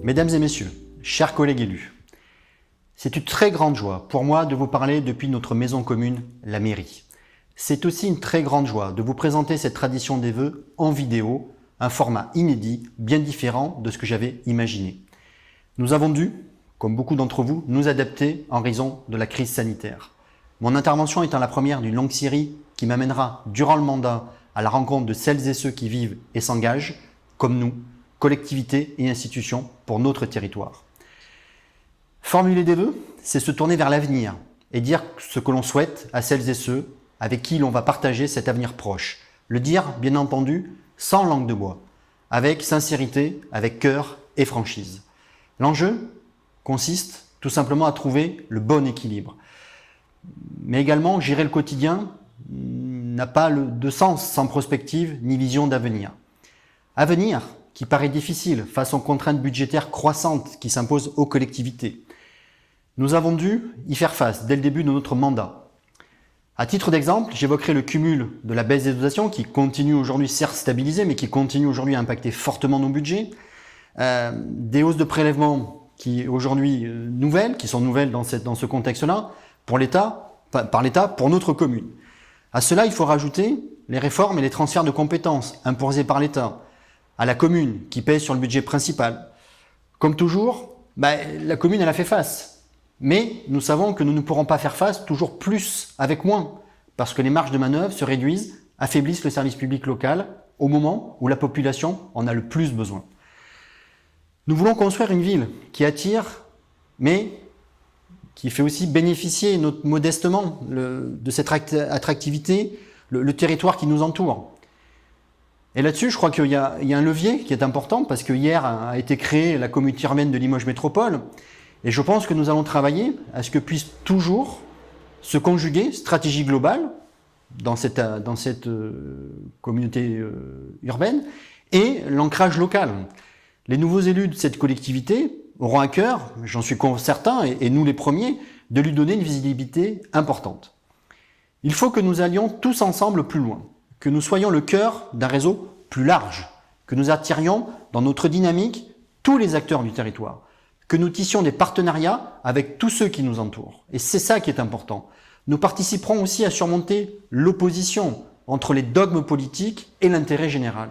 Mesdames et messieurs, chers collègues élus, c'est une très grande joie pour moi de vous parler depuis notre maison commune, la mairie. C'est aussi une très grande joie de vous présenter cette tradition des vœux en vidéo, un format inédit, bien différent de ce que j'avais imaginé. Nous avons dû, comme beaucoup d'entre vous, nous adapter en raison de la crise sanitaire. Mon intervention étant la première d'une longue série qui m'amènera, durant le mandat, à la rencontre de celles et ceux qui vivent et s'engagent, comme nous, collectivités et institutions, pour notre territoire. Formuler des vœux, c'est se tourner vers l'avenir et dire ce que l'on souhaite à celles et ceux avec qui l'on va partager cet avenir proche. Le dire, bien entendu, sans langue de bois, avec sincérité, avec cœur et franchise. L'enjeu consiste tout simplement à trouver le bon équilibre. Mais également, gérer le quotidien n'a pas de sens sans prospective ni vision d'avenir. Avenir qui paraît difficile face aux contraintes budgétaires croissantes qui s'imposent aux collectivités. Nous avons dû y faire face dès le début de notre mandat. À titre d'exemple, j'évoquerai le cumul de la baisse des dotations qui continue aujourd'hui certes stabilisée, mais qui continue aujourd'hui à impacter fortement nos budgets, des hausses de prélèvements qui aujourd'hui qui sont nouvelles dans ce contexte-là, par l'État, pour notre commune. À cela, il faut rajouter les réformes et les transferts de compétences imposés par l'État à la commune qui pèse sur le budget principal. Comme toujours, la commune elle a fait face. Mais nous savons que nous ne pourrons pas faire face toujours plus avec moins, parce que les marges de manœuvre se réduisent, affaiblissent le service public local au moment où la population en a le plus besoin. Nous voulons construire une ville qui attire, mais qui fait aussi bénéficier modestement de cette attractivité, le territoire qui nous entoure. Et là-dessus, je crois qu'il y a un levier qui est important, parce que hier a été créée la communauté urbaine de Limoges Métropole, et je pense que nous allons travailler à ce que puisse toujours se conjuguer stratégie globale dans cette communauté urbaine et l'ancrage local. Les nouveaux élus de cette collectivité auront à cœur, j'en suis certain, et nous les premiers, de lui donner une visibilité importante. Il faut que nous allions tous ensemble plus loin, que nous soyons le cœur d'un réseau plus large, que nous attirions dans notre dynamique tous les acteurs du territoire, que nous tissions des partenariats avec tous ceux qui nous entourent. Et c'est ça qui est important. Nous participerons aussi à surmonter l'opposition entre les dogmes politiques et l'intérêt général.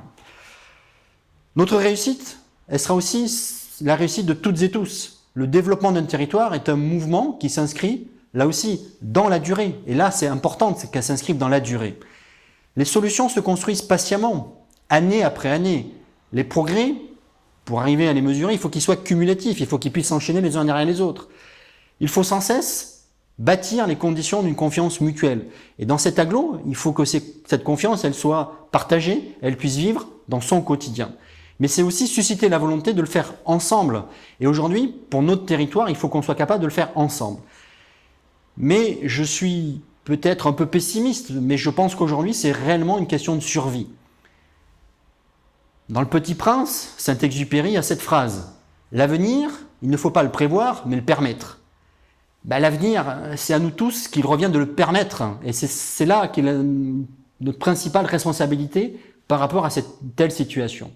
Notre réussite, elle sera aussi la réussite de toutes et tous. Le développement d'un territoire est un mouvement qui s'inscrit, là aussi, dans la durée. Et là, c'est important qu'elle s'inscrive dans la durée. Les solutions se construisent patiemment, année après année. Les progrès, pour arriver à les mesurer, il faut qu'ils soient cumulatifs, il faut qu'ils puissent s'enchaîner les uns derrière les autres. Il faut sans cesse bâtir les conditions d'une confiance mutuelle. Et dans cet aglo, il faut que cette confiance, elle soit partagée, elle puisse vivre dans son quotidien. Mais c'est aussi susciter la volonté de le faire ensemble. Et aujourd'hui, pour notre territoire, il faut qu'on soit capable de le faire ensemble. Mais je suis peut-être un peu pessimiste, mais je pense qu'aujourd'hui, c'est réellement une question de survie. Dans Le Petit Prince, Saint-Exupéry a cette phrase « L'avenir, il ne faut pas le prévoir, mais le permettre ». L'avenir, c'est à nous tous qu'il revient de le permettre. Et c'est là qu'est notre principale responsabilité par rapport à cette telle situation.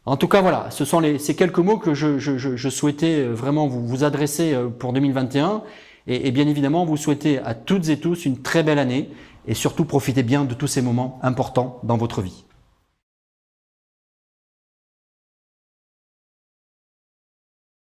En tout cas, voilà, ce sont ces quelques mots que je souhaitais vraiment vous adresser pour 2021. Et bien évidemment, vous souhaitez à toutes et tous une très belle année et surtout profitez bien de tous ces moments importants dans votre vie.